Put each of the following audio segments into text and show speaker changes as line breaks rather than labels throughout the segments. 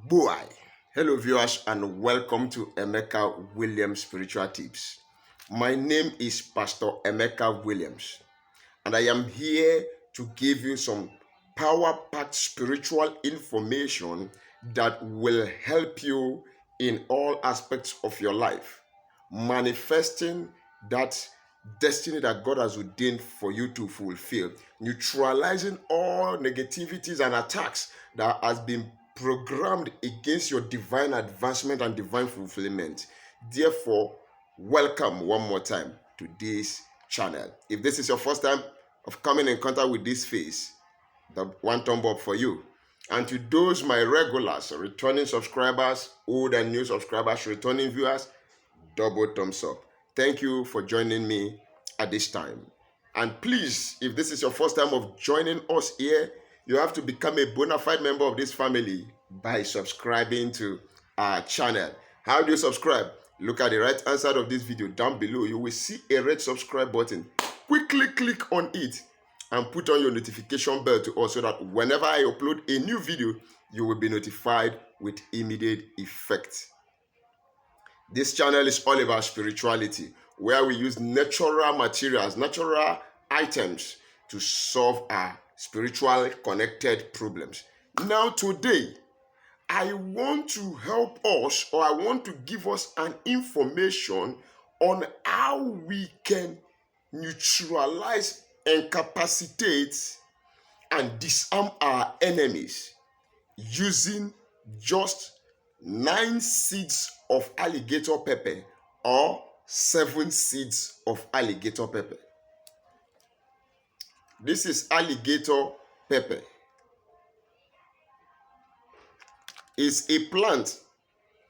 Boy, hello viewers and welcome to Emeka Williams Spiritual Tips. My name is Pastor Emeka Williams and I am here to give you some power-packed spiritual information that will help you in all aspects of your life, manifesting that destiny that God has ordained for you to fulfill, neutralizing all negativities and attacks that has been programmed against your divine advancement and divine fulfillment. Therefore, welcome one more time to this channel. If this is your first time of coming in contact with this face, the one thumb up for you. And to those my regulars, returning subscribers, old and new subscribers, returning viewers, double thumbs up. Thank you for joining me at this time. And please, if this is your first time of joining us here, you have to become a bona fide member of this family by subscribing to our channel. How do you subscribe? Look at the right hand side of this video down below. You will see a red subscribe button. Quickly click on it and put on your notification bell to us so that whenever I upload a new video, you will be notified with immediate effect. This channel is all about spirituality, where we use natural materials, natural items to solve our spiritual connected problems. Now today, I want to help us, or I want to give us an information on how we can neutralize, incapacitate, and disarm our enemies using just 9 seeds of alligator pepper or 7 seeds of alligator pepper. This is alligator pepper. It's a plant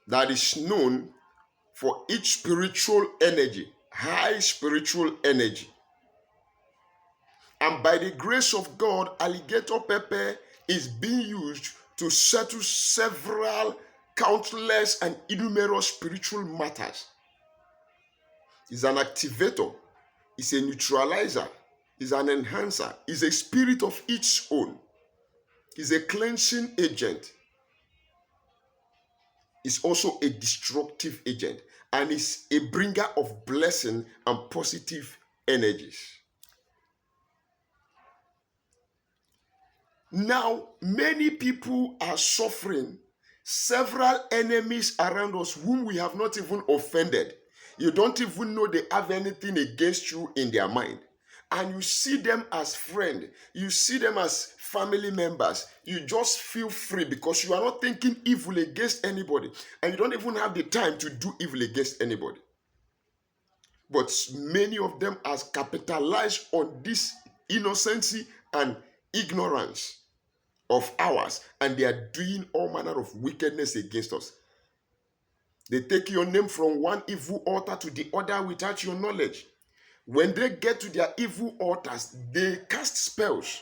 that is known for its spiritual energy, high spiritual energy. And by the grace of God, alligator pepper is being used to settle several countless and innumerable spiritual matters. It's an activator, it's a neutralizer, it's an enhancer, it's a spirit of its own, it's a cleansing agent, it's also a destructive agent, and it's a bringer of blessing and positive energies. Now, many people are suffering several enemies around us whom we have not even offended. You don't even know they have anything against you in their mind. And you see them as friends. You see them as family members. You just feel free because you are not thinking evil against anybody. And you don't even have the time to do evil against anybody. But many of them has capitalized on this innocency and ignorance of ours, and they are doing all manner of wickedness against us. They take your name from one evil altar to the other without your knowledge. When they get to their evil altars, they cast spells.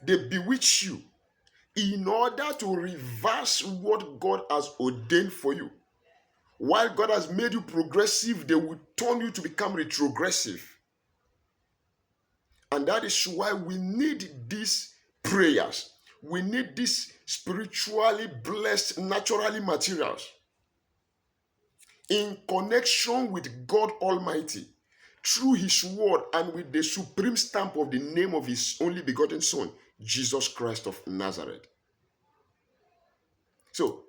They bewitch you in order to reverse what God has ordained for you. While God has made you progressive, they will turn you to become retrogressive. And that is why we need these prayers. We need these spiritually blessed, naturally materials in connection with God Almighty through His word and with the supreme stamp of the name of His only begotten Son, Jesus Christ of Nazareth. So,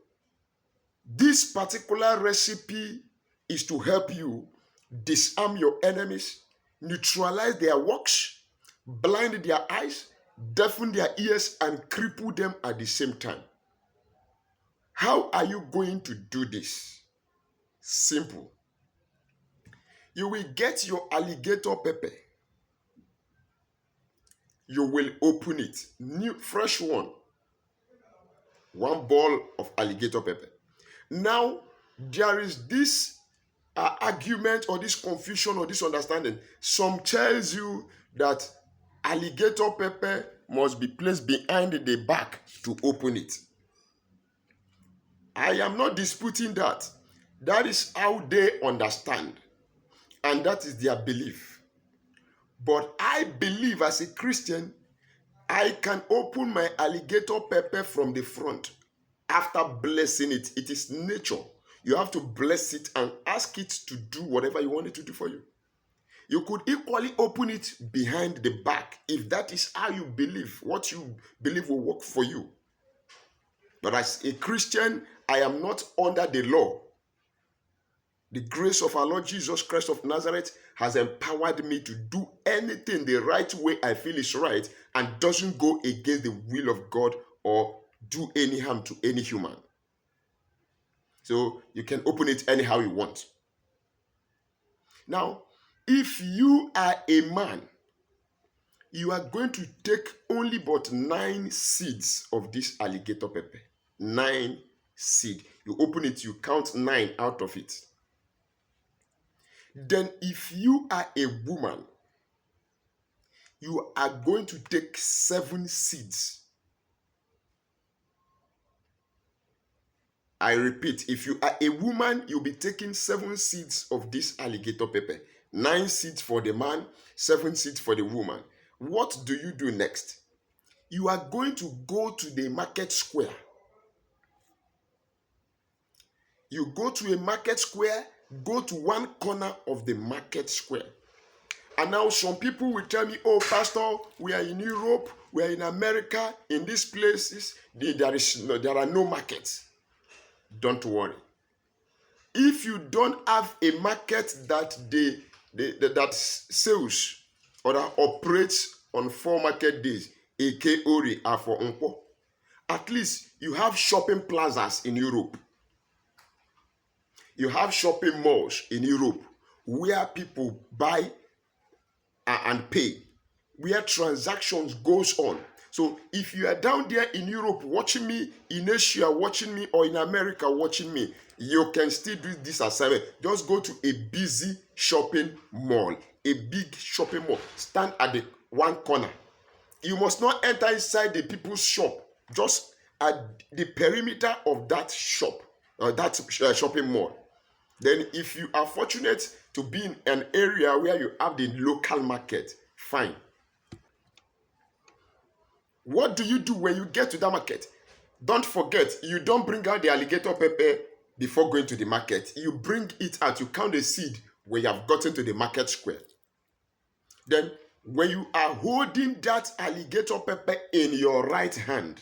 this particular recipe is to help you disarm your enemies, neutralize their works, blind their eyes, deafen their ears, and cripple them at the same time. How are you going to do this? Simple. You will get your alligator pepper. You will open it. New, fresh one. One ball of alligator pepper. Now, there is this argument or this confusion or this understanding. Some tells you that alligator pepper must be placed behind the back to open it. I am not disputing that. That is how they understand. And that is their belief. But I believe as a Christian, I can open my alligator pepper from the front. after blessing it. It is nature. You have to bless it and ask it to do whatever you want it to do for you. You could equally open it behind the back if that is how you believe, what you believe will work for you. But as a Christian, I am not under the law. The grace of our Lord Jesus Christ of Nazareth has empowered me to do anything the right way I feel is right and doesn't go against the will of God or do any harm to any human. So you can open it anyhow you want. Now, if you are a man, you are going to take only but 9 seeds of this alligator pepper. 9 seeds. You open it, you count 9 out of it. Then if you are a woman, you are going to take 7 seeds. I repeat, if you are a woman, you'll be taking 7 seeds of this alligator pepper. 9 seeds for the man, 7 seeds for the woman. What do you do next? You are going to go to the market square. You go to a market square, go to one corner of the market square. And now some people will tell me, oh, Pastor, we are in Europe, we are in America, in these places, there are no markets. Don't worry. If you don't have a market that that sells or that operates on 4 market days, aka Ori are for Unpo, at least you have shopping plazas in Europe. You have shopping malls in Europe where people buy and pay, where transactions goes on. So if you are down there in Europe watching me, in Asia watching me, or in America watching me, you can still do this assignment. Just go to a busy shopping mall, a big shopping mall. Stand at the one corner. You must not enter inside the people's shop. Just at the perimeter of that shop, or that shopping mall. Then if you are fortunate to be in an area where you have the local market, fine. What do you do when you get to that market? Don't forget, you don't bring out the alligator pepper before going to the market. You bring it out, you count the seed when you have gotten to the market square. Then when you are holding that alligator pepper in your right hand,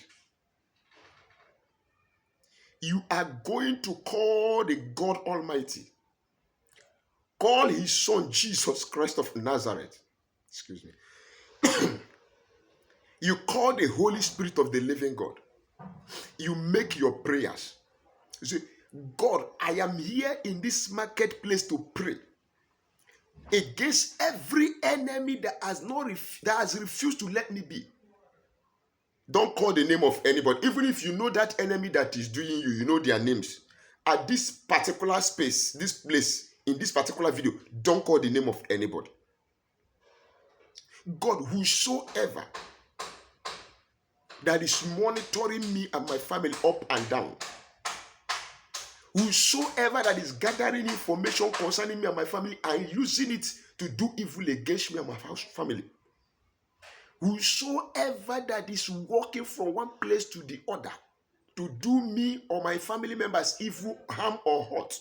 you are going to call the God Almighty. Call his son Jesus Christ of Nazareth. Excuse me. You call the Holy Spirit of the living God. You make your prayers. You say, God, I am here in this marketplace to pray against every enemy that has refused to let me be. Don't call the name of anybody. Even if you know that enemy that is doing you, you know their names. At this particular space, this place, in this particular video, don't call the name of anybody. God, whosoever that is monitoring me and my family up and down, whosoever that is gathering information concerning me and my family and using it to do evil against me and my family, whosoever that is walking from one place to the other to do me or my family members evil, harm, or hurt,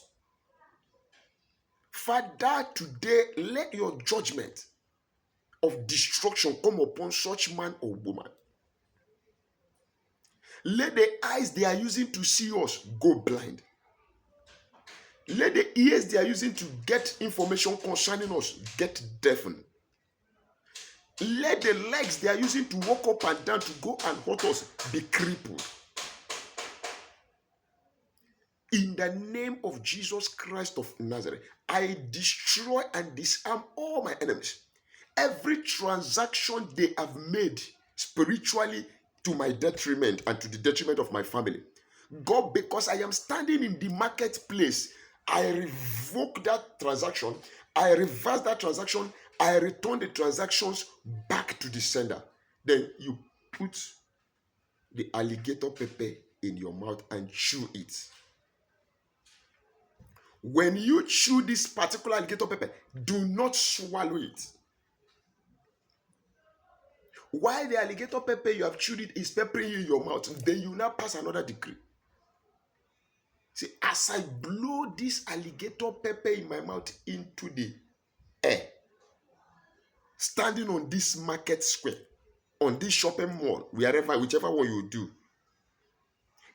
Father, today let your judgment of destruction come upon such man or woman. Let the eyes they are using to see us go blind. Let the ears they are using to get information concerning us get deafened. Let the legs they are using to walk up and down to go and hurt us be crippled. In the name of Jesus Christ of Nazareth, I destroy and disarm all my enemies. Every transaction they have made spiritually to my detriment and to the detriment of my family, God, because I am standing in the marketplace, I revoke that transaction, I reverse that transaction, I return the transactions back to the sender. Then you put the alligator pepper in your mouth and chew it. When you chew this particular alligator pepper, do not swallow it. While the alligator pepper you have chewed it is peppering you in your mouth, then you now pass another decree. See, as I blow this alligator pepper in my mouth into the air, standing on this market square, on this shopping mall, whichever one you do,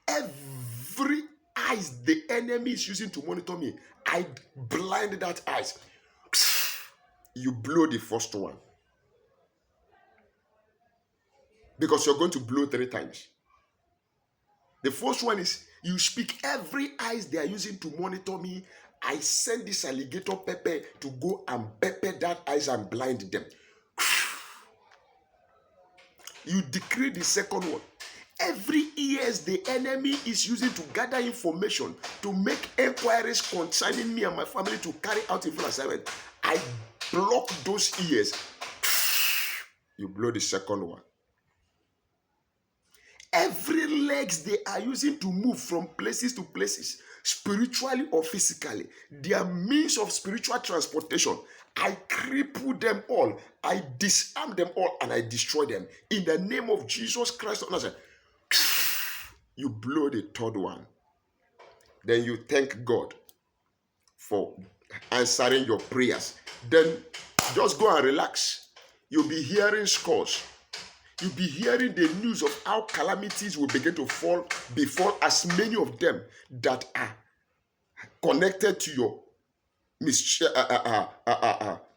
every eyes the enemy is using to monitor me, I blind that eyes. You blow the first one, because you're going to blow 3 times. The first one is you speak every eyes they are using to monitor me. I send this alligator pepper to go and pepper that eyes and blind them. You decree the second one. Every ears the enemy is using to gather information, to make inquiries concerning me and my family, to carry out evil assignment, I block those ears. You blow the second one. Every legs they are using to move from places to places, spiritually or physically, their means of spiritual transportation, I cripple them all, I disarm them all, and I destroy them in the name of Jesus Christ of Nazareth. You blow the third one. Then you thank God for answering your prayers. Then just go and relax. You'll be hearing scores. You'll be hearing the news of how calamities will begin to befall as many of them that are connected to your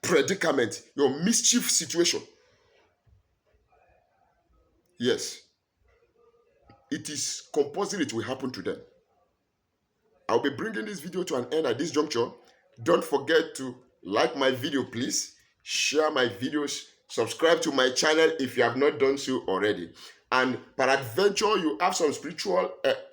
predicament, your mischief situation. Yes. It is compulsory, it will happen to them. I'll be bringing this video to an end at this juncture. Don't forget to like my video, please. Share my videos. Subscribe to my channel if you have not done so already. And peradventure, you have some spiritual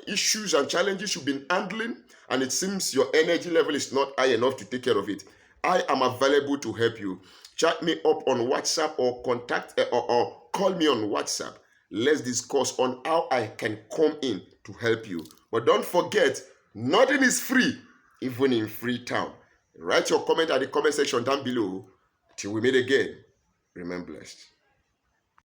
issues and challenges you've been handling, and it seems your energy level is not high enough to take care of it. I am available to help you. Chat me up on WhatsApp or contact or call me on WhatsApp. Let's discuss on how I can come in to help you. But don't forget, nothing is free, even in Freetown. Write your comment at the comment section down below. Till we meet again, remain blessed.